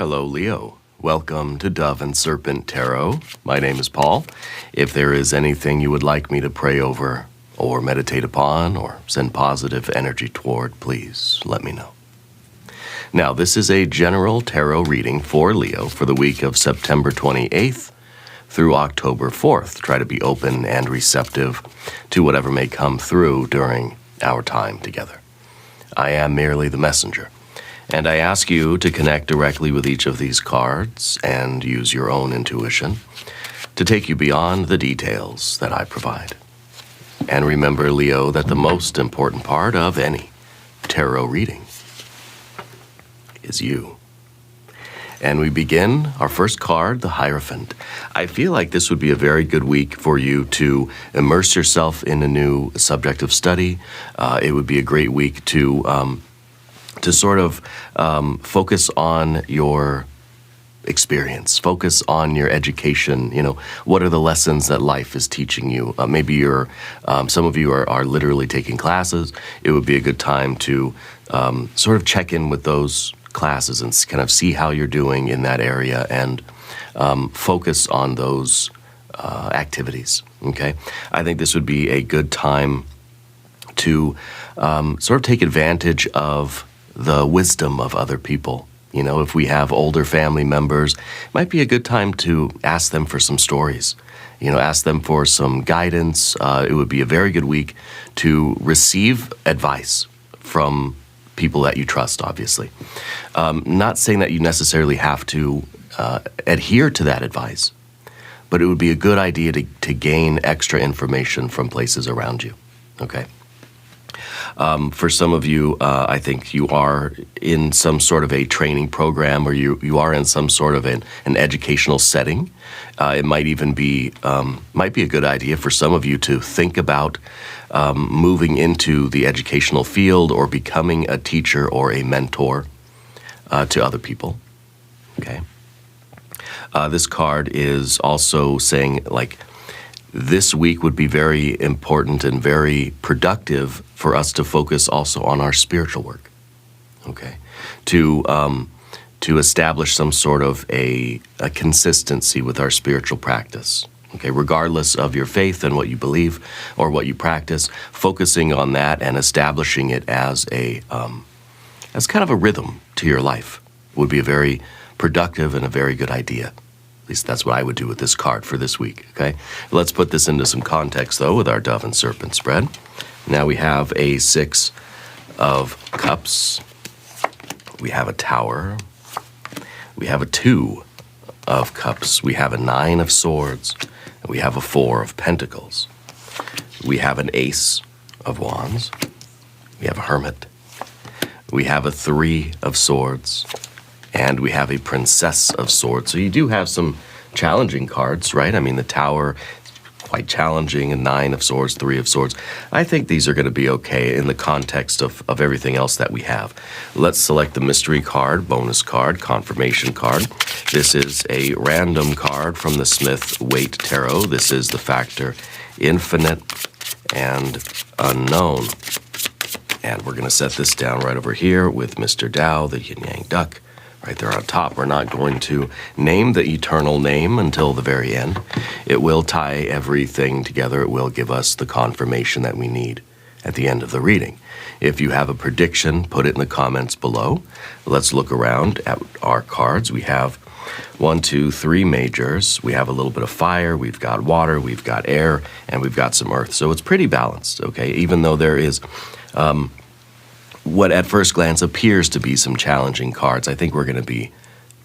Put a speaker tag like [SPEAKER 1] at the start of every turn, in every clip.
[SPEAKER 1] Hello, Leo. Welcome to Dove and Serpent Tarot. My name is Paul. If there is anything you would like me to pray over or meditate upon or send positive energy toward, please let me know. Now, this is a general tarot reading for Leo for the week of September 28th through October 4th. Try to be open and receptive to whatever may come through during our time together. I am merely the messenger, and I ask you to connect directly with each of these cards and use your own intuition to take you beyond the details that I provide. And remember, Leo, that the most important part of any tarot reading is you. And we begin our first card, the Hierophant. I feel like this would be a very good week for you to immerse yourself in a new subject of study. It would be a great week to sort of focus on your experience, focus on your education. You know, what are the lessons that life is teaching you? Maybe some of you are literally taking classes. It would be a good time to sort of check in with those classes and kind of see how you're doing in that area and focus on those activities, okay? I think this would be a good time to sort of take advantage of the wisdom of other people. You know, if we have older family members, it might be a good time to ask them for some stories. You know, ask them for some guidance. It would be a very good week to receive advice from people that you trust, obviously. Not saying that you necessarily have to adhere to that advice, but it would be a good idea to gain extra information from places around you, okay? For some of you, I think you are in some sort of a training program, or you are in some sort of an educational setting. It might even be a good idea for some of you to think about moving into the educational field or becoming a teacher or a mentor to other people. Okay. This card is also saying, like, this week would be very important and very productive for us to focus also on our spiritual work, okay? To establish some sort of a consistency with our spiritual practice, okay? Regardless of your faith and what you believe or what you practice, focusing on that and establishing it as as kind of a rhythm to your life would be a very productive and a very good idea. At least that's what I would do with this card for this week, okay? Let's put this into some context, though, with our Dove and Serpent spread. Now we have a 6 of Cups. We have a Tower. We have a 2 of Cups. We have a 9 of Swords. And we have a 4 of Pentacles. We have an Ace of Wands. We have a Hermit. We have a 3 of Swords. And we have a Princess of Swords. So you do have some challenging cards, right? I mean, the Tower, quite challenging, and 9 of Swords, 3 of Swords. I think these are going to be okay in the context of everything else that we have. Let's select the mystery card, bonus card, confirmation card. This is a random card from the Smith-Waite Tarot. This is the factor infinite and unknown. And we're going to set this down right over here with Mr. Tao, the yin-yang duck. Right there on top. We're not going to name the eternal name until the very end. It will tie everything together. It will give us the confirmation that we need at the end of the reading. If you have a prediction, put it in the comments below. Let's look around at our cards. We have 1, 2, 3 majors. We have a little bit of fire. We've got water. We've got air. And we've got some earth. So it's pretty balanced, okay? Even though there is what at first glance appears to be some challenging cards, I think we're going to be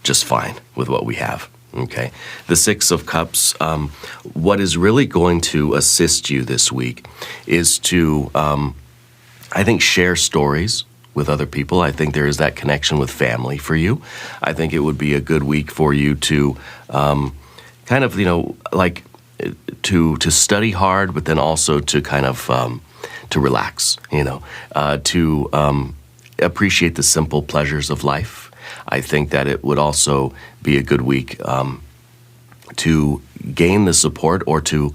[SPEAKER 1] just fine with what we have, okay? The 6 of Cups, what is really going to assist you this week is to, I think, share stories with other people. I think there is that connection with family for you. I think it would be a good week for you to kind of, you know, like to study hard, but then also to kind of to relax, you know, to appreciate the simple pleasures of life. I think that it would also be a good week to gain the support or to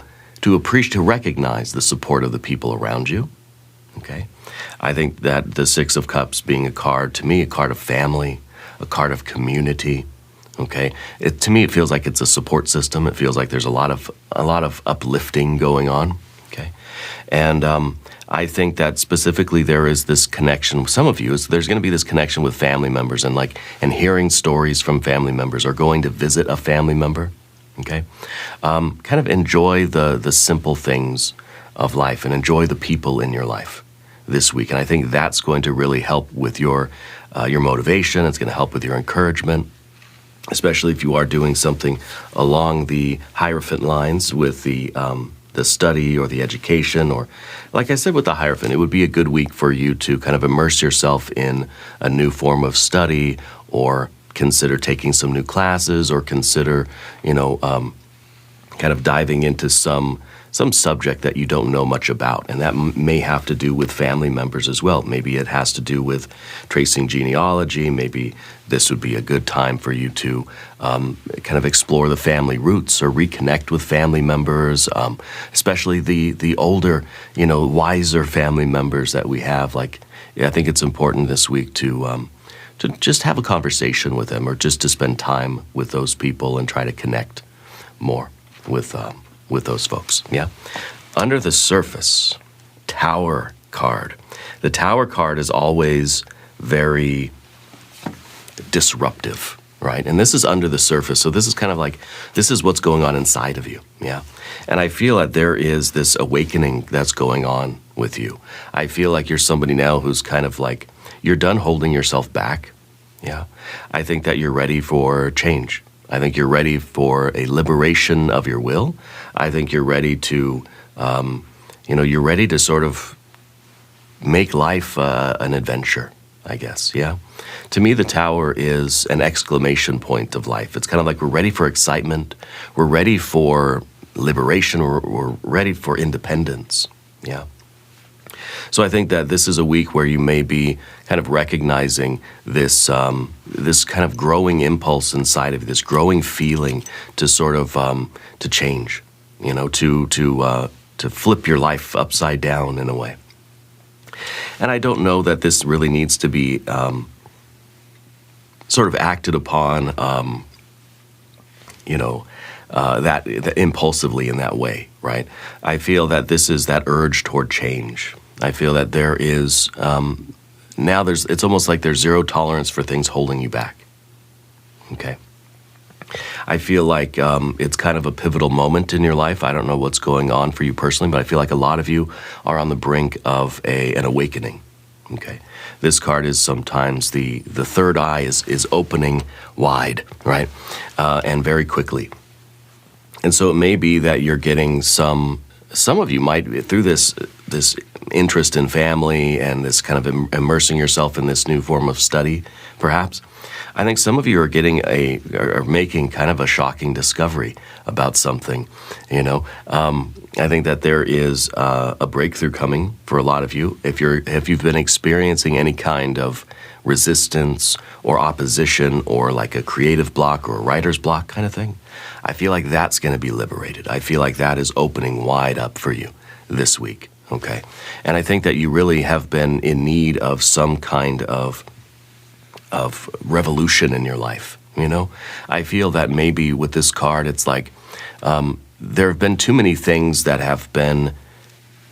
[SPEAKER 1] recognize the support of the people around you, okay? I think that the 6 of Cups being a card, to me, a card of family, a card of community, Okay, to me, it feels like it's a support system. It feels like there's a lot of uplifting going on. Okay, and I think that specifically there is this connection with some of you. There's going to be this connection with family members and hearing stories from family members or going to visit a family member. Okay, kind of enjoy the simple things of life and enjoy the people in your life this week. And I think that's going to really help with your motivation. It's going to help with your encouragement, especially if you are doing something along the Hierophant lines with the study or the education, or like I said with the Hierophant, it would be a good week for you to kind of immerse yourself in a new form of study, or consider taking some new classes, or consider, kind of diving into some subject that you don't know much about. And that may have to do with family members as well. Maybe it has to do with tracing genealogy. Maybe this would be a good time for you to kind of explore the family roots or reconnect with family members, especially the older, wiser family members that we have. I think it's important this week to just have a conversation with them, or just to spend time with those people and try to connect more with those folks. Yeah. Under the surface, Tower card. The Tower card is always very disruptive, right? And this is under the surface. So this is kind of like, this is what's going on inside of you. Yeah. And I feel that there is this awakening that's going on with you. I feel like you're somebody now who's kind of like, you're done holding yourself back. Yeah. I think that you're ready for change. I think you're ready for a liberation of your will. I think you're ready to, you're ready to sort of make life an adventure, I guess, yeah? To me, the Tower is an exclamation point of life. It's kind of like we're ready for excitement. We're ready for liberation. We're ready for independence, yeah? So I think that this is a week where you may be kind of recognizing this this kind of growing impulse inside of you, this growing feeling to sort of to change, to flip your life upside down in a way. And I don't know that this really needs to be sort of acted upon, that impulsively in that way, right? I feel that this is that urge toward change. I feel that there is, it's almost like there's zero tolerance for things holding you back, okay? I feel like it's kind of a pivotal moment in your life. I don't know what's going on for you personally, but I feel like a lot of you are on the brink of an awakening, okay? This card is sometimes the third eye is opening wide, right? And very quickly. And so it may be that you're getting some of you might, through this interest in family and this kind of immersing yourself in this new form of study, perhaps, I think some of you are making kind of a shocking discovery about something, I think that there is a breakthrough coming for a lot of you. If you've been experiencing any kind of resistance or opposition, or like a creative block or a writer's block kind of thing, I feel like that's going to be liberated. I feel like that is opening wide up for you this week, okay? And I think that you really have been in need of some kind of revolution in your life, I feel that maybe with this card, it's like there have been too many things that have been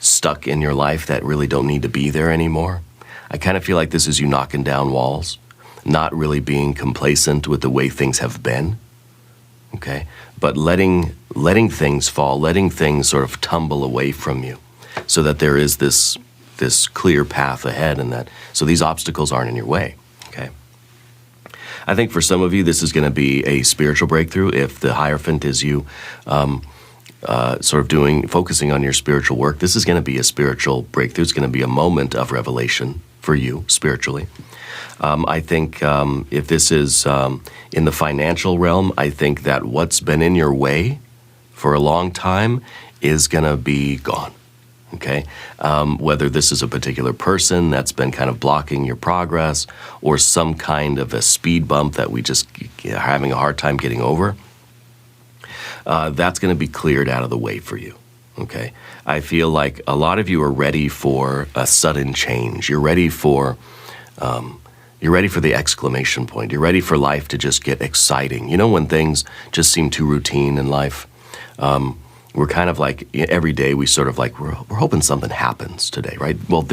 [SPEAKER 1] stuck in your life that really don't need to be there anymore. I kind of feel like this is you knocking down walls, not really being complacent with the way things have been, okay? But letting things fall, letting things sort of tumble away from you, so that there is this clear path ahead, and so these obstacles aren't in your way, okay? I think for some of you, this is going to be a spiritual breakthrough. If the Hierophant is you sort of focusing on your spiritual work, this is going to be a spiritual breakthrough. It's going to be a moment of revelation for you spiritually. I think if this is in the financial realm, I think that what's been in your way for a long time is going to be gone, okay? Whether this is a particular person that's been kind of blocking your progress, or some kind of a speed bump that we just are having a hard time getting over, that's going to be cleared out of the way for you, okay? I feel like a lot of you are ready for a sudden change. You're ready for, You're ready for the exclamation point. You're ready for life to just get exciting. You know, when things just seem too routine in life, we're kind of like, every day we sort of like, we're hoping something happens today, right? Well,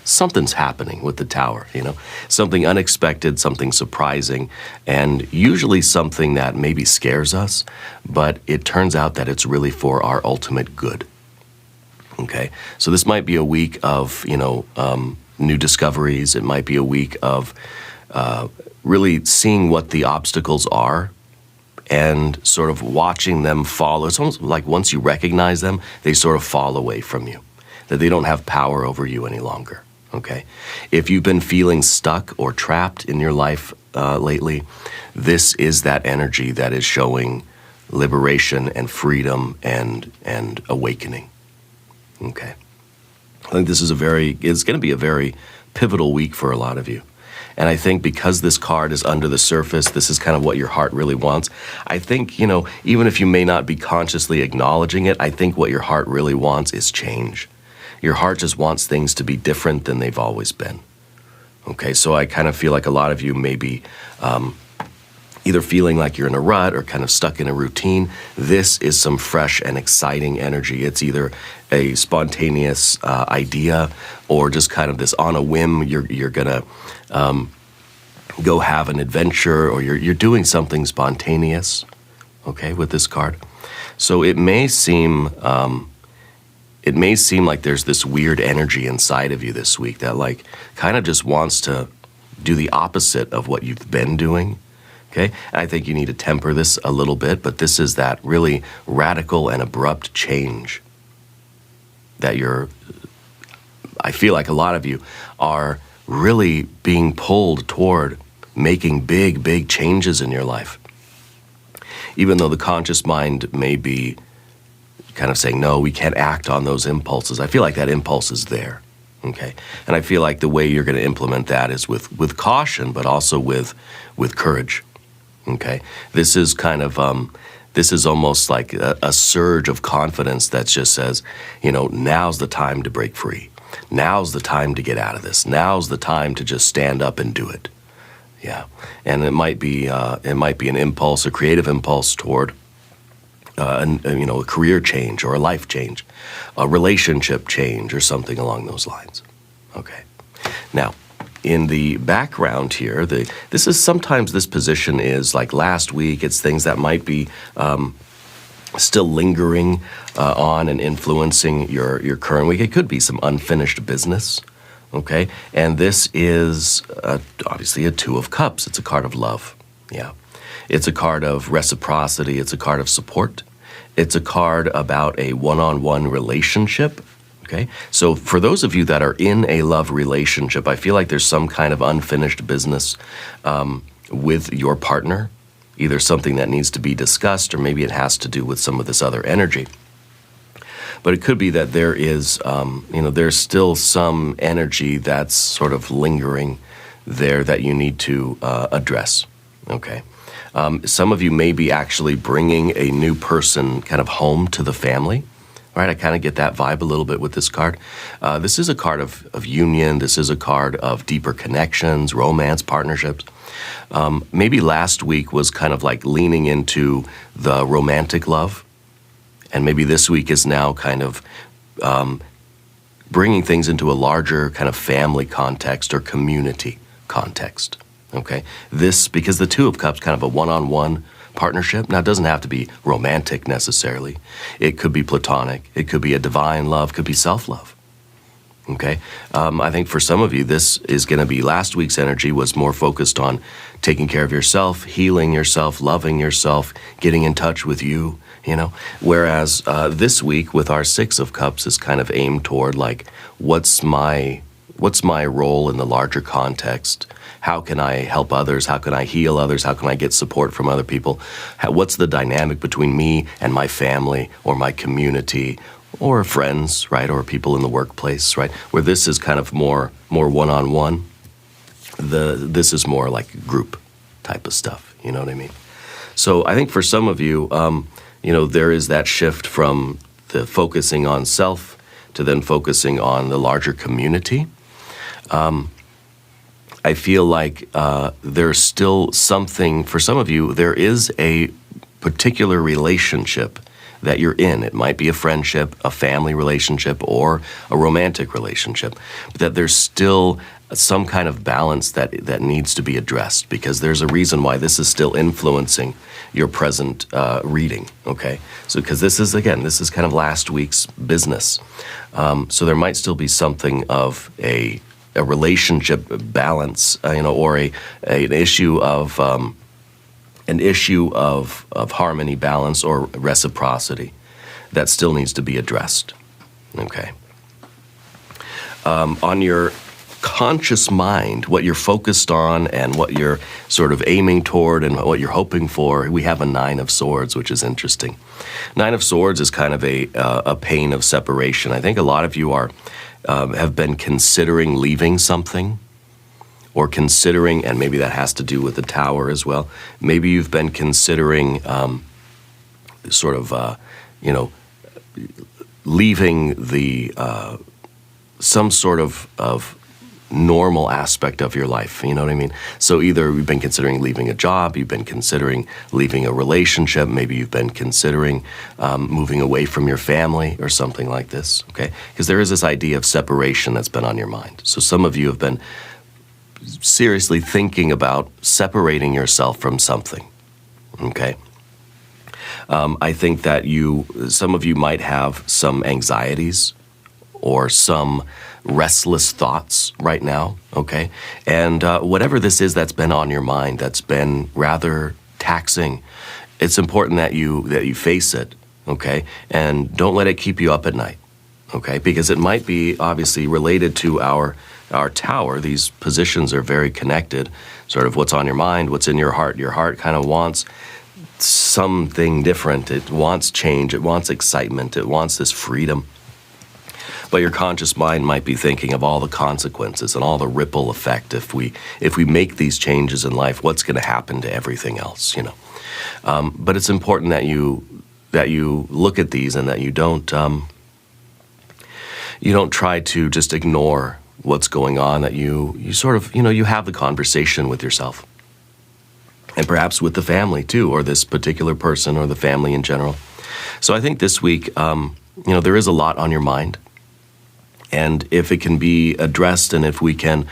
[SPEAKER 1] something's happening with the tower, you know, something unexpected, something surprising, and usually something that maybe scares us, but it turns out that it's really for our ultimate good. Okay, so this might be a week of, new discoveries. It might be a week of really seeing what the obstacles are and sort of watching them fall. It's almost like once you recognize them, they sort of fall away from you, that they don't have power over you any longer, okay? If you've been feeling stuck or trapped in your life lately, this is that energy that is showing liberation and freedom and awakening, okay? I think this is it's going to be a very pivotal week for a lot of you. And I think because this card is under the surface, this is kind of what your heart really wants. I think, even if you may not be consciously acknowledging it, I think what your heart really wants is change. Your heart just wants things to be different than they've always been. Okay, so I kind of feel like a lot of you may be either feeling like you're in a rut or kind of stuck in a routine. This is some fresh and exciting energy. It's either a spontaneous idea or just kind of this on a whim, you're gonna go have an adventure, or you're doing something spontaneous, okay, with this card. So it may seem like there's this weird energy inside of you this week that like kind of just wants to do the opposite of what you've been doing. Okay, I think you need to temper this a little bit, but this is that really radical and abrupt change that I feel like a lot of you are really being pulled toward making big, big changes in your life. Even though the conscious mind may be kind of saying, no, we can't act on those impulses, I feel like that impulse is there, okay? And I feel like the way you're going to implement that is with caution, but also with courage. Okay, this is kind of, this is almost like a surge of confidence that just says, now's the time to break free. Now's the time to get out of this. Now's the time to just stand up and do it. Yeah, and it might be an impulse, a creative impulse toward, a career change or a life change, a relationship change or something along those lines. Okay, now, in the background here, this position is like last week. It's things that might be still lingering on and influencing your current week. It could be some unfinished business, okay? And this is obviously a Two of Cups. It's a card of love, yeah. It's a card of reciprocity. It's a card of support. It's a card about a one-on-one relationship. Okay, so for those of you that are in a love relationship, I feel like there's some kind of unfinished business with your partner, either something that needs to be discussed or maybe it has to do with some of this other energy. But it could be that there is, there's still some energy that's sort of lingering there that you need to address, okay? Some of you may be actually bringing a new person kind of home to the family. Right, I kind of get that vibe a little bit with this card. This is a card of union. This is a card of deeper connections, romance, partnerships. Maybe last week was kind of like leaning into the romantic love. And maybe this week is now kind of bringing things into a larger kind of family context or community context. Okay, because the Two of Cups, kind of a one-on-one partnership. Now, it doesn't have to be romantic necessarily. It could be platonic. It could be a divine love. Could be self-love. Okay? I think for some of you, this is going to be, last week's energy was more focused on taking care of yourself, healing yourself, loving yourself, getting in touch with you, Whereas this week with our Six of Cups is kind of aimed toward like, what's my role in the larger context? How can I help others? How can I heal others? How can I get support from other people? What's the dynamic between me and my family or my community or friends, right? Or people in the workplace, right? Where this is kind of more one-on-one. This is more like group type of stuff, you know what I mean? So I think for some of you, there is that shift from the focusing on self to then focusing on the larger community. I feel like there's still something, for some of you, there is a particular relationship that you're in. It might be a friendship, a family relationship, or a romantic relationship, but that there's still some kind of balance that needs to be addressed, because there's a reason why this is still influencing your present reading, okay? So, because this is kind of last week's business. So there might still be something of a relationship balance, or an issue of harmony, balance, or reciprocity that still needs to be addressed. Okay. On your conscious mind, what you're focused on and what you're sort of aiming toward and what you're hoping for, we have a Nine of Swords, which is interesting. Nine of Swords is kind of a pain of separation. I think a lot of you have been considering leaving something, or considering, and maybe that has to do with the Tower as well, maybe you've been considering leaving some sort of normal aspect of your life, you know what I mean? So either you've been considering leaving a job, you've been considering leaving a relationship, maybe you've been considering moving away from your family or something like this, okay? Because there is this idea of separation that's been on your mind. So some of you have been seriously thinking about separating yourself from something, okay? I think that some of you might have some anxieties or some restless thoughts right now, okay? And whatever this is that's been on your mind, that's been rather taxing, it's important that you face it, okay? And don't let it keep you up at night, okay? Because it might be obviously related to our Tower. These positions are very connected, sort of what's on your mind, what's in your heart. Your heart kind of wants something different. It wants change. It wants excitement. It wants this freedom. But your conscious mind might be thinking of all the consequences and all the ripple effect. If we make these changes in life, what's going to happen to everything else, you know? But it's important that you look at these and that you don't try to just ignore what's going on, that you sort of, you have the conversation with yourself. And perhaps with the family too, or this particular person, or the family in general. So I think this week, there is a lot on your mind. And if it can be addressed, and if we can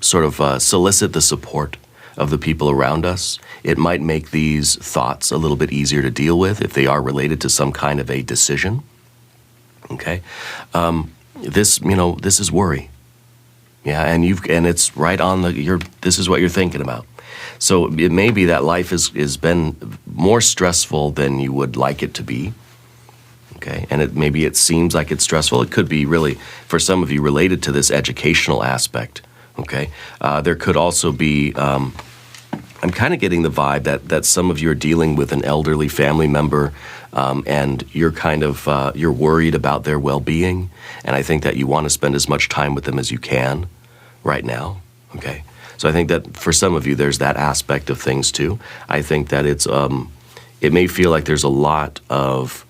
[SPEAKER 1] solicit the support of the people around us, it might make these thoughts a little bit easier to deal with if they are related to some kind of a decision. Okay, this is worry, yeah, and it's right on this is what you're thinking about. So it may be that life has been more stressful than you would like it to be. Okay, and maybe it seems like it's stressful. It could be really, for some of you, related to this educational aspect. Okay, there could also be. I'm kind of getting the vibe that some of you are dealing with an elderly family member, and you're kind of you're worried about their well-being, and I think that you want to spend as much time with them as you can right now. Okay, so I think that for some of you there's that aspect of things too. I think that it may feel like there's a lot of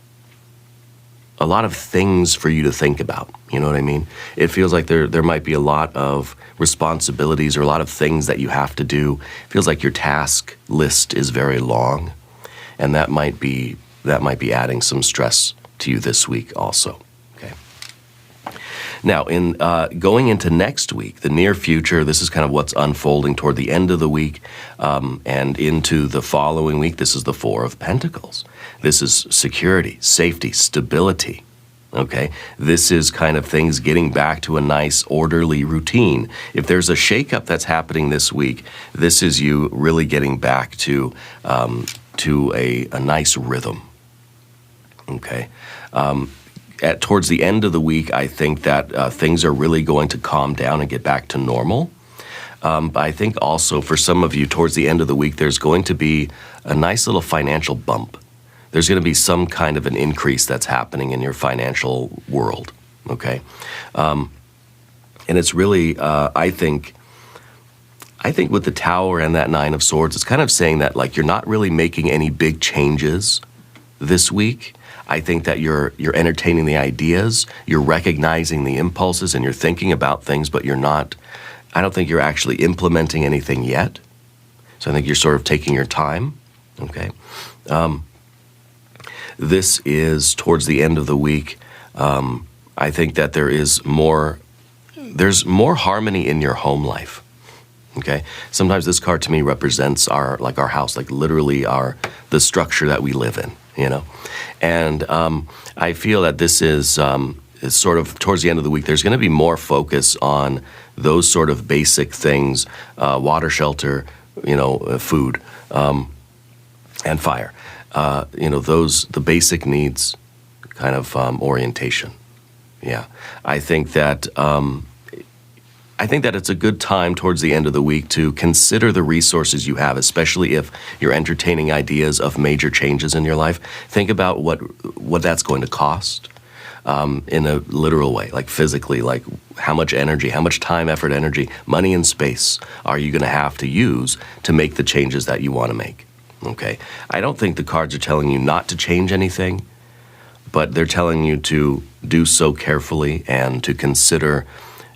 [SPEAKER 1] things for you to think about. You know what I mean? It feels like there might be a lot of responsibilities or a lot of things that you have to do. It feels like your task list is very long, and that might be adding some stress to you this week also. Okay. Now, in going into next week, the near future, this is kind of what's unfolding toward the end of the week, and into the following week. This is the Four of Pentacles. This is security, safety, stability. Okay, this is kind of things getting back to a nice, orderly routine. If there's a shakeup that's happening this week, this is you really getting back to a nice rhythm. Okay, towards the end of the week, I think that things are really going to calm down and get back to normal. But I think also for some of you, towards the end of the week, there's going to be a nice little financial bump. There's going to be some kind of an increase that's happening in your financial world, okay? And it's really, I think with the Tower and that Nine of Swords, it's kind of saying that, like, you're not really making any big changes this week. I think that you're entertaining the ideas, you're recognizing the impulses, and you're thinking about things, but I don't think you're actually implementing anything yet. So I think you're sort of taking your time, okay? This is towards the end of the week. I think that there's more harmony in your home life, okay? Sometimes this card to me represents our house, like literally the structure that we live in, you know? And I feel that this is sort of towards the end of the week, there's going to be more focus on those sort of basic things, water, shelter, food, and fire. The basic needs kind of orientation. Yeah. I think that it's a good time towards the end of the week to consider the resources you have, especially if you're entertaining ideas of major changes in your life. Think about what that's going to cost in a literal way, like physically, like how much energy, how much time, effort, energy, money, and space are you going to have to use to make the changes that you want to make, okay? I don't think the cards are telling you not to change anything, but they're telling you to do so carefully and to consider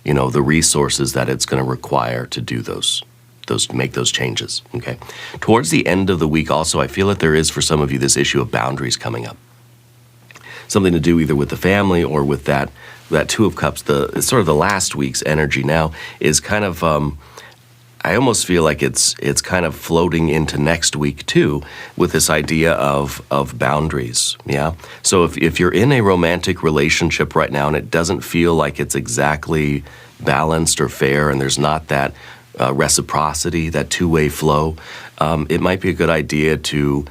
[SPEAKER 1] the resources that it's going to require to do make those changes, okay? Towards the end of the week also, I feel that there is for some of you this issue of boundaries coming up. Something to do either with the family or with that Two of Cups, it's sort of the last week's energy now is kind of, I almost feel like it's kind of floating into next week too with this idea of boundaries, yeah? So if you're in a romantic relationship right now and it doesn't feel like it's exactly balanced or fair and there's not that reciprocity, that two-way flow, it might be a good idea to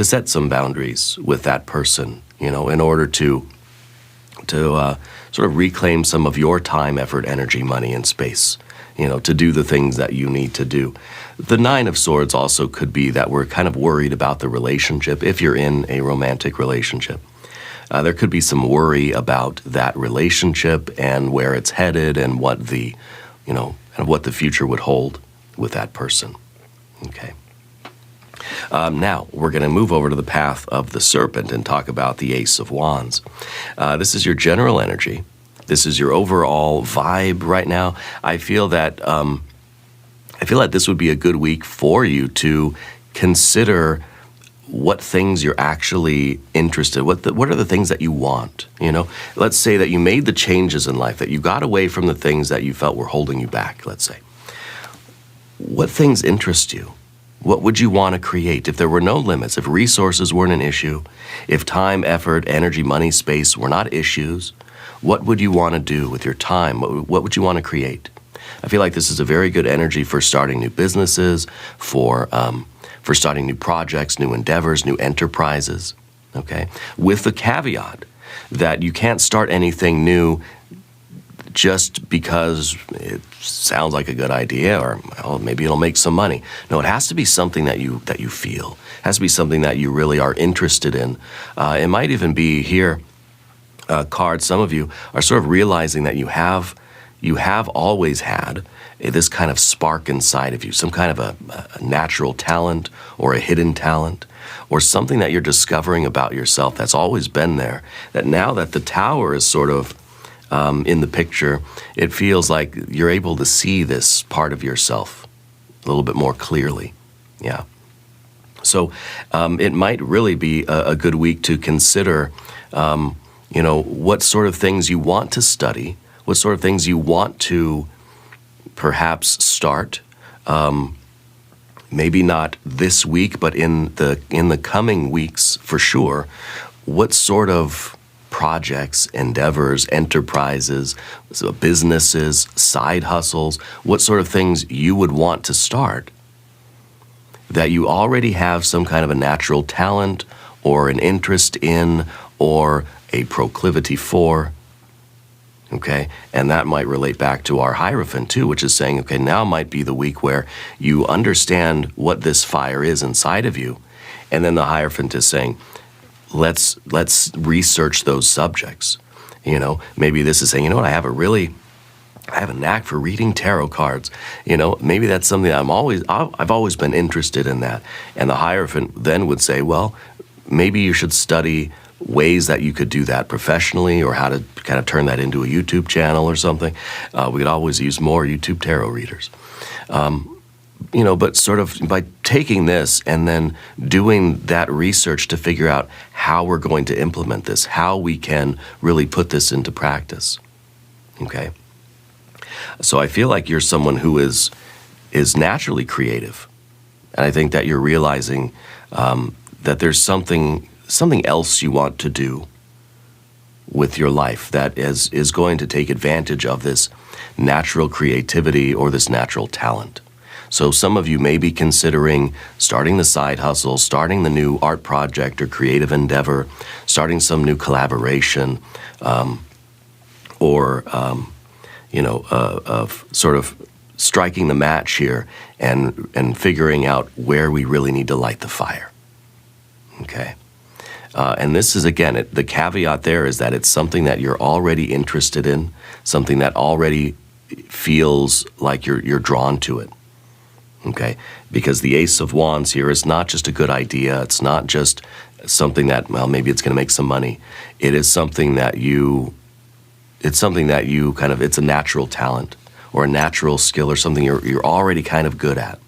[SPEAKER 1] set some boundaries with that person, in order to sort of reclaim some of your time, effort, energy, money, and space, to do the things that you need to do. The Nine of Swords also could be that we're kind of worried about the relationship if you're in a romantic relationship. There could be some worry about that relationship and where it's headed and what the future would hold with that person, okay? Now, we're going to move over to the path of the Serpent and talk about the Ace of Wands. This is your general energy. This is your overall vibe right now. I feel that this would be a good week for you to consider what things you're actually interested in. What are the things that you want, Let's say that you made the changes in life, that you got away from the things that you felt were holding you back, let's say. What things interest you? What would you want to create if there were no limits, if resources weren't an issue, if time, effort, energy, money, space were not issues? What would you want to do with your time? What would you want to create? I feel like this is a very good energy for starting new businesses, for starting new projects, new endeavors, new enterprises, okay? With the caveat that you can't start anything new just because it sounds like a good idea or maybe it'll make some money. No, it has to be something that you feel. It has to be something that you really are interested in. It might even be here, cards, some of you are sort of realizing that you have always had this kind of spark inside of you, some kind of a natural talent or a hidden talent or something that you're discovering about yourself that's always been there, that now that the Tower is sort of in the picture, it feels like you're able to see this part of yourself a little bit more clearly, yeah. So it might really be a good week to consider, what sort of things you want to study, what sort of things you want to perhaps start, maybe not this week, but in the coming weeks for sure. What sort of projects, endeavors, enterprises, businesses, side hustles, what sort of things you would want to start that you already have some kind of a natural talent or an interest in or a proclivity for, okay? And that might relate back to our Hierophant too, which is saying, okay, now might be the week where you understand what this fire is inside of you. And then the Hierophant is saying, let's research those subjects. Maybe this is saying, I have a knack for reading tarot cards. Maybe that's something that I've always been interested in that. And the Hierophant then would say, well, maybe you should study ways that you could do that professionally, or how to kind of turn that into a YouTube channel or something. We could always use more YouTube tarot readers. But sort of by taking this and then doing that research to figure out how we're going to implement this, how we can really put this into practice. Okay? So I feel like you're someone who is naturally creative. And I think that you're realizing that there's something else you want to do with your life that is going to take advantage of this natural creativity or this natural talent. So some of you may be considering starting the side hustle, starting the new art project or creative endeavor, starting some new collaboration, of sort of striking the match here and figuring out where we really need to light the fire. Okay? And this is, again, the caveat there is that it's something that you're already interested in, something that already feels like you're drawn to it. Okay? Because the Ace of Wands here is not just a good idea. It's not just something that, well, maybe it's going to make some money. It is something that it's a natural talent or a natural skill or something you're already kind of good at.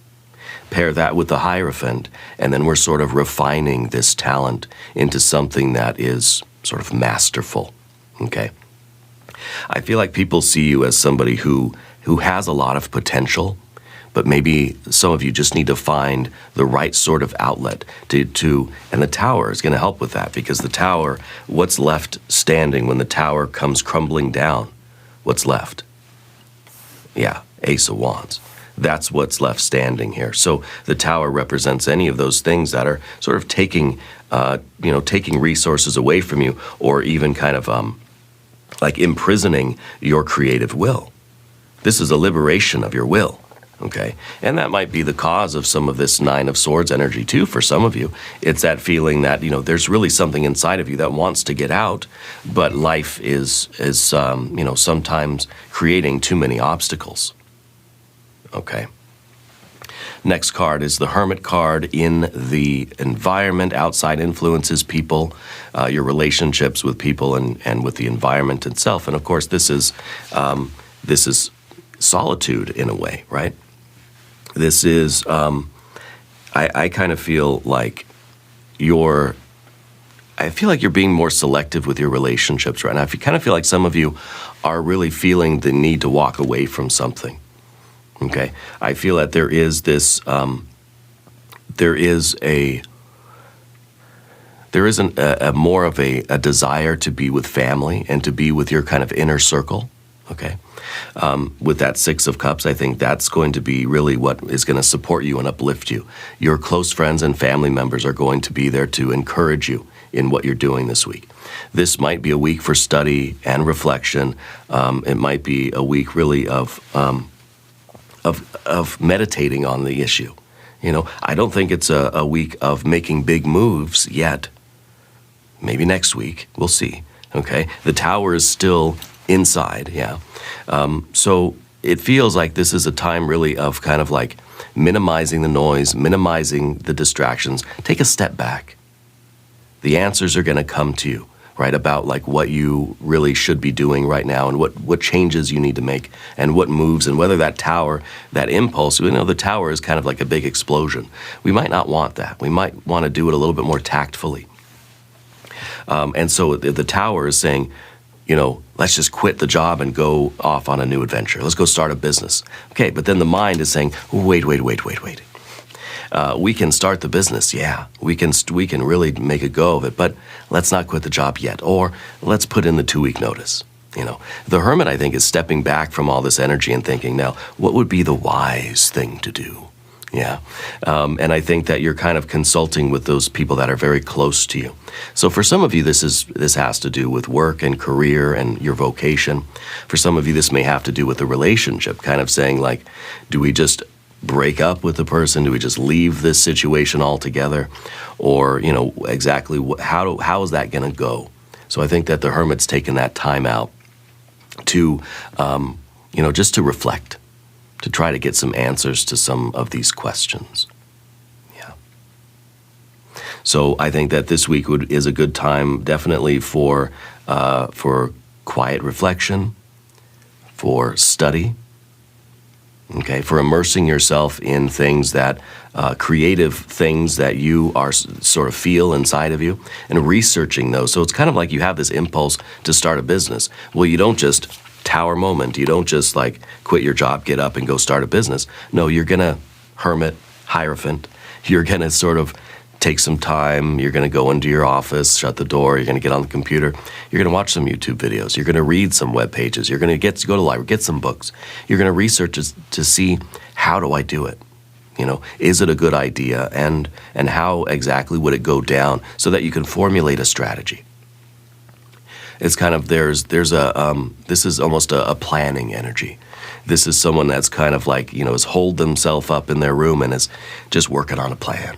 [SPEAKER 1] Pair that with the Hierophant, and then we're sort of refining this talent into something that is sort of masterful. Okay? I feel like people see you as somebody who has a lot of potential, but maybe some of you just need to find the right sort of outlet to and the Tower is going to help with that, because the Tower, what's left standing when the Tower comes crumbling down? What's left? Yeah, Ace of Wands. That's what's left standing here. So the Tower represents any of those things that are sort of taking resources away from you, or even kind of like imprisoning your creative will. This is a liberation of your will. Okay, and that might be the cause of some of this Nine of Swords energy too for some of you. It's that feeling that, there's really something inside of you that wants to get out, but life is sometimes creating too many obstacles. Okay. Next card is the Hermit card. In the environment, outside influences, people, your relationships with people and with the environment itself. And of course, this is solitude in a way, right? This is, I kind of feel like you're being more selective with your relationships right now. I kind of feel like some of you are really feeling the need to walk away from something. Okay? I feel that there is this, there is a more of a desire to be with family and to be with your kind of inner circle. Okay? With that Six of Cups, I think that's going to be really what is going to support you and uplift you. Your close friends and family members are going to be there to encourage you in what you're doing this week. This might be a week for study and reflection. It might be a week really of meditating on the issue. I don't think it's a week of making big moves yet. Maybe next week. We'll see. Okay? The Tower is still inside, yeah. So it feels like this is a time really of kind of like minimizing the noise, minimizing the distractions. Take a step back. The answers are going to come to you, right, about like what you really should be doing right now and what changes you need to make and what moves, and whether that Tower, that impulse, the Tower is kind of like a big explosion. We might not want that. We might want to do it a little bit more tactfully. And so the Tower is saying, let's just quit the job and go off on a new adventure. Let's go start a business. Okay, but then the mind is saying, wait. We can start the business, yeah. We can really make a go of it, but let's not quit the job yet. Or let's put in the 2-week notice. The Hermit, I think, is stepping back from all this energy and thinking, now, what would be the wise thing to do? Yeah. And I think that you're kind of consulting with those people that are very close to you. So for some of you, this has to do with work and career and your vocation. For some of you, this may have to do with the relationship, kind of saying like, do we just break up with the person? Do we just leave this situation altogether? Or, exactly how is that going to go? So I think that the Hermit's taken that time out to, just to reflect, to try to get some answers to some of these questions. Yeah. So I think that this week is a good time definitely for quiet reflection, for study, okay, for immersing yourself in things that, creative things that you are sort of feel inside of you, and researching those. So it's kind of like you have this impulse to start a business. Well, you don't just tower moment. You don't just like quit your job, get up and go start a business. No, you're gonna hermit, hierophant. You're gonna sort of take some time. You're gonna go into your office, shut the door. You're gonna get on the computer. You're gonna watch some YouTube videos. You're gonna read some web pages. You're gonna go to the library, get some books. You're gonna research to see, how do I do it? You know, is it a good idea? And how exactly would it go down, so that you can formulate a strategy? It's kind of, this is almost a planning energy. This is someone that's kind of like, has holed themselves up in their room and is just working on a plan.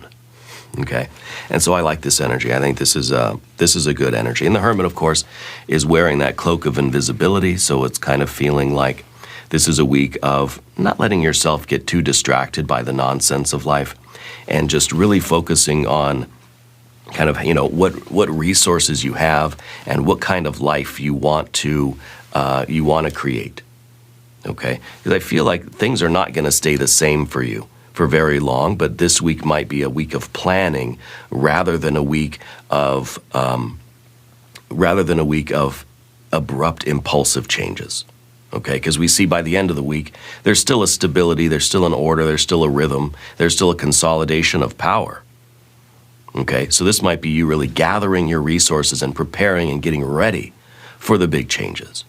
[SPEAKER 1] Okay, and so I like this energy. I think this is a good energy. And the Hermit, of course, is wearing that cloak of invisibility, so it's kind of feeling like this is a week of not letting yourself get too distracted by the nonsense of life, and just really focusing on kind of, what resources you have and what kind of life you want to create. Okay, because I feel like things are not going to stay the same for you for very long, but this week might be a week of planning rather than a week of abrupt, impulsive changes. Okay, because we see by the end of the week, there's still a stability, there's still an order, there's still a rhythm, there's still a consolidation of power. Okay, so this might be you really gathering your resources and preparing and getting ready for the big changes.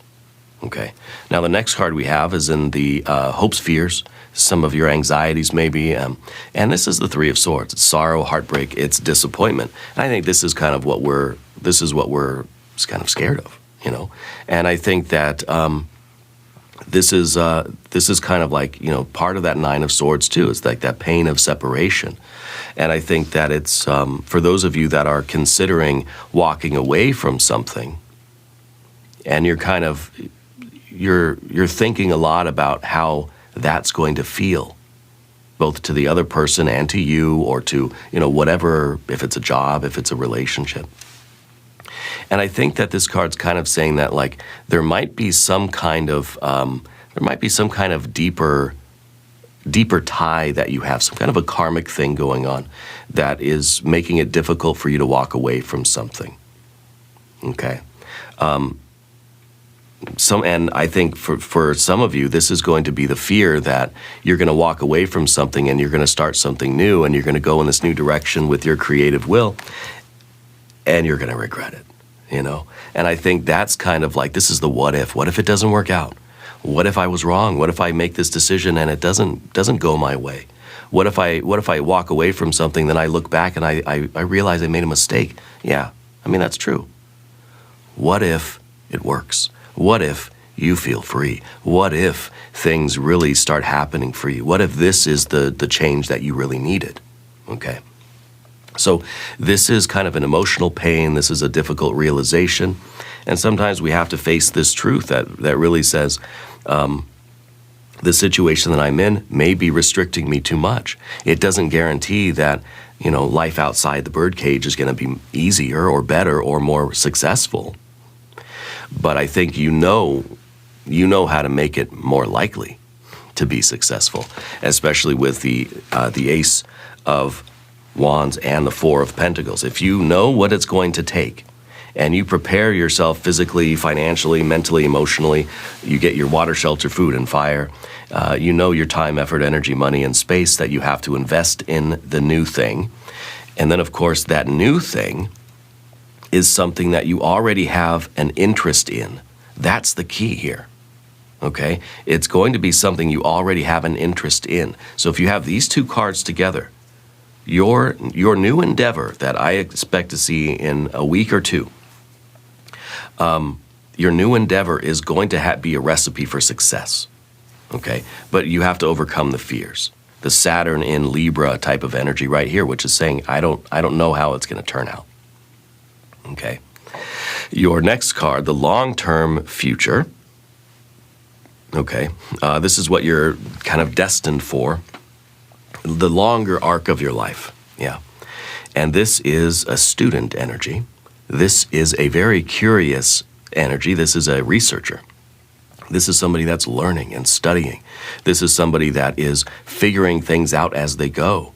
[SPEAKER 1] Okay, now the next card we have is in the hopes, fears, some of your anxieties maybe, and this is the Three of Swords. It's sorrow, heartbreak, it's disappointment. And I think this is kind of what we're kind of scared of, And I think that this is kind of like, part of that Nine of Swords too. It's like that pain of separation. And I think that it's, for those of you that are considering walking away from something, and you're kind of, you're thinking a lot about how that's going to feel, both to the other person and to you, or to, whatever, if it's a job, if it's a relationship. And I think that this card's kind of saying that, like, there might be some kind of deeper tie that you have, some kind of a karmic thing going on that is making it difficult for you to walk away from something. Okay. And I think for some of you, this is going to be the fear that you're going to walk away from something and you're going to start something new, and you're going to go in this new direction with your creative will, and you're going to regret it, And I think that's kind of like, this is the what if. What if it doesn't work out? What if I was wrong? What if I make this decision and it doesn't go my way? What if I walk away from something, then I look back and I realize I made a mistake? Yeah, I mean, that's true. What if it works? What if you feel free? What if things really start happening for you? What if this is the change that you really needed? Okay. So this is kind of an emotional pain. This is a difficult realization. And sometimes we have to face this truth that really says, the situation that I'm in may be restricting me too much. It doesn't guarantee that, life outside the birdcage is going to be easier or better or more successful. But I think you know how to make it more likely to be successful, especially with the Ace of Wands and the Four of Pentacles. If you know what it's going to take, and you prepare yourself physically, financially, mentally, emotionally, you get your water, shelter, food, and fire, your time, effort, energy, money, and space that you have to invest in the new thing. And then, of course, that new thing is something that you already have an interest in. That's the key here, okay? It's going to be something you already have an interest in. So if you have these two cards together, your new endeavor that I expect to see in a week or two, your new endeavor is going to be a recipe for success, okay? But you have to overcome the fears. The Saturn in Libra type of energy right here, which is saying, I don't know how it's going to turn out. Okay. Your next card, the long-term future. Okay. This is what you're kind of destined for. The longer arc of your life. Yeah. And this is a student energy. This is a very curious energy. This is a researcher. This is somebody that's learning and studying. This is somebody that is figuring things out as they go.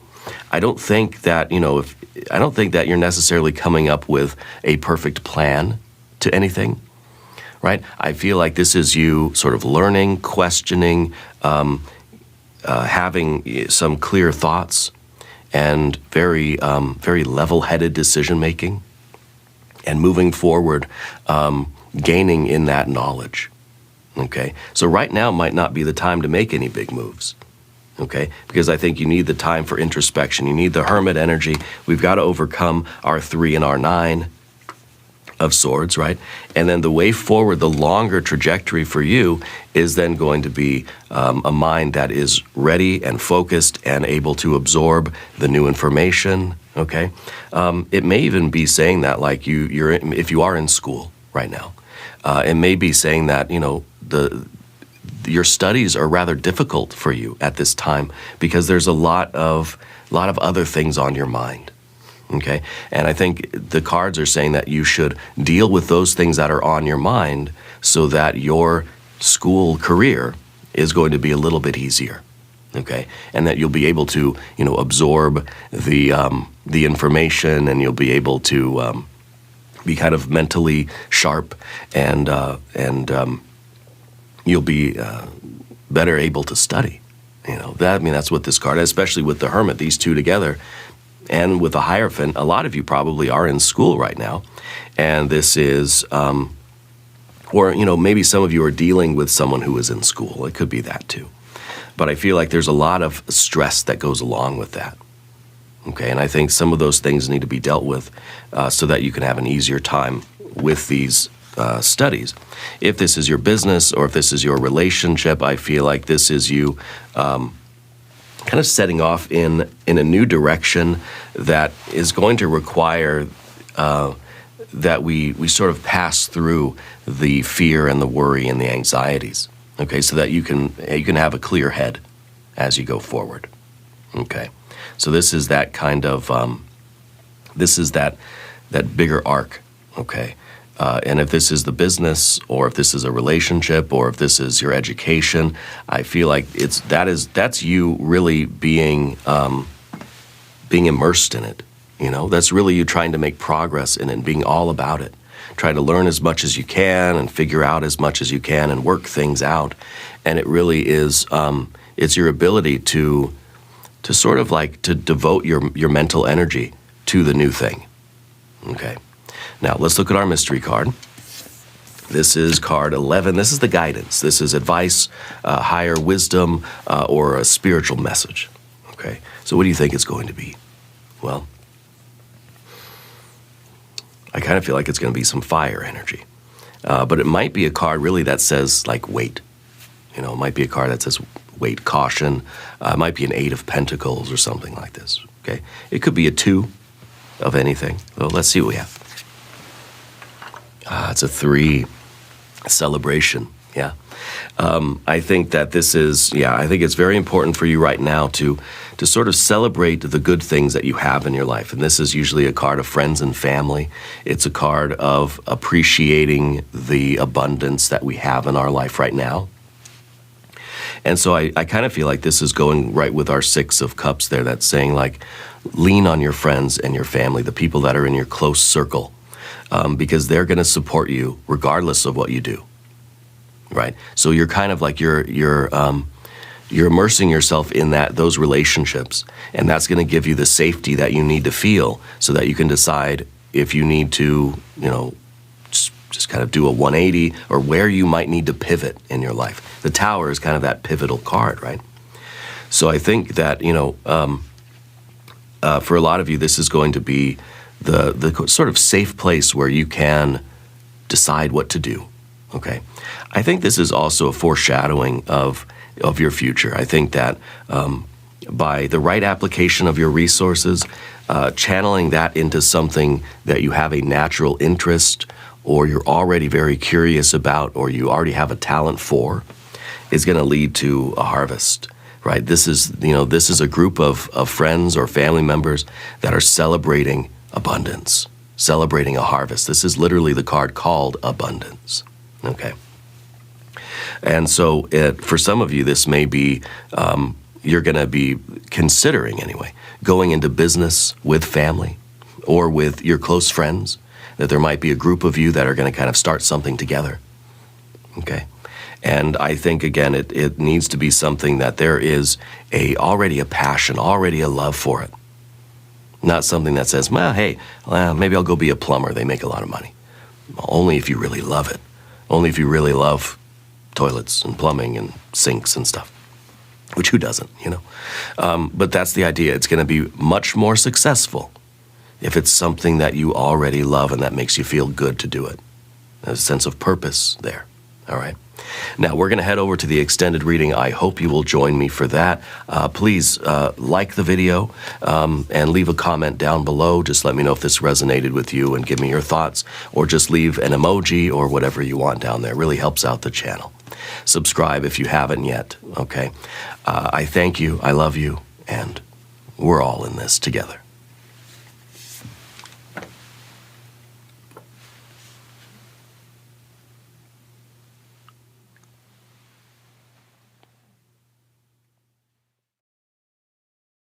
[SPEAKER 1] I don't think that, I don't think that you're necessarily coming up with a perfect plan to anything, right? I feel like this is you sort of learning, questioning, having some clear thoughts, and very level-headed decision-making, and moving forward, gaining in that knowledge. Okay, so right now might not be the time to make any big moves, okay? Because I think you need the time for introspection. You need the Hermit energy. We've got to overcome our 3 and our 9 of swords, right? And then the way forward, the longer trajectory for you is then going to be a mind that is ready and focused and able to absorb the new information, okay? It may even be saying that like if you are in school right now, it may be saying that, your studies are rather difficult for you at this time because there's a lot of other things on your mind, okay? And I think the cards are saying that you should deal with those things that are on your mind so that your school career is going to be a little bit easier, okay? And that you'll be able to, absorb the information, and you'll be able to be kind of mentally sharp, and you'll be better able to study. That's what this card, especially with the Hermit, these two together, and with the Hierophant. A lot of you probably are in school right now, and this is, maybe some of you are dealing with someone who is in school. It could be that too. But I feel like there's a lot of stress that goes along with that. Okay, and I think some of those things need to be dealt with so that you can have an easier time with these studies. If this is your business or if this is your relationship, I feel like this is you kind of setting off in a new direction that is going to require that we sort of pass through the fear and the worry and the anxieties, okay, so that you can have a clear head as you go forward, okay? So this is that kind of, this is that bigger arc, okay? And if this is the business, or if this is a relationship, or if this is your education, I feel like that's you really being immersed in it. That's really you trying to make progress in it and being all about it, trying to learn as much as you can and figure out as much as you can and work things out. And it really is, it's your ability to sort of like to devote your mental energy to the new thing. Okay. Now let's look at our mystery card. This is card 11. This is the guidance. This is advice, higher wisdom, or a spiritual message. Okay. So what do you think it's going to be? Well, I kind of feel like it's going to be some fire energy. But it might be a card really that says like wait. It might be a card that says wait, caution. It might be an 8 of Pentacles or something like this, okay? It could be a 2 of anything. So let's see what we have. It's a 3, celebration, yeah. I think that this is, I think it's very important for you right now to sort of celebrate the good things that you have in your life. And this is usually a card of friends and family. It's a card of appreciating the abundance that we have in our life right now. And so I kind of feel like this is going right with our 6 of Cups there, that's saying like, lean on your friends and your family, the people that are in your close circle, because they're going to support you regardless of what you do, right? So you're kind of like, you're immersing yourself in those relationships, and that's going to give you the safety that you need to feel so that you can decide if you need to, just kind of do a 180, or where you might need to pivot in your life. The Tower is kind of that pivotal card, right? So I think that, for a lot of you, this is going to be the sort of safe place where you can decide what to do, okay? I think this is also a foreshadowing of your future. I think that by the right application of your resources, channeling that into something that you have a natural interest, or you're already very curious about, or you already have a talent for, is going to lead to a harvest right? This is a group of friends or family members that are celebrating abundance, celebrating a harvest. This is literally the card called abundance, okay? And so for some of you, this may be, you're going to be considering anyway, going into business with family or with your close friends, that there might be a group of you that are going to kind of start something together, okay? And I think, again, it needs to be something that there is already a passion, already a love for it. Not something that says, well, hey, maybe I'll go be a plumber. They make a lot of money. Only if you really love it. Only if you really love toilets and plumbing and sinks and stuff. Which who doesn't, you know? But that's the idea. It's going to be much more successful if it's something that you already love and that makes you feel good to do it. There's a sense of purpose there, all right? Now, we're going to head over to the extended reading. I hope you will join me for that. Please like the video and leave a comment down below. Just let me know if this resonated with you and give me your thoughts, or just leave an emoji or whatever you want down there. It really helps out the channel. Subscribe if you haven't yet, okay? I thank you, I love you, and we're all in this together.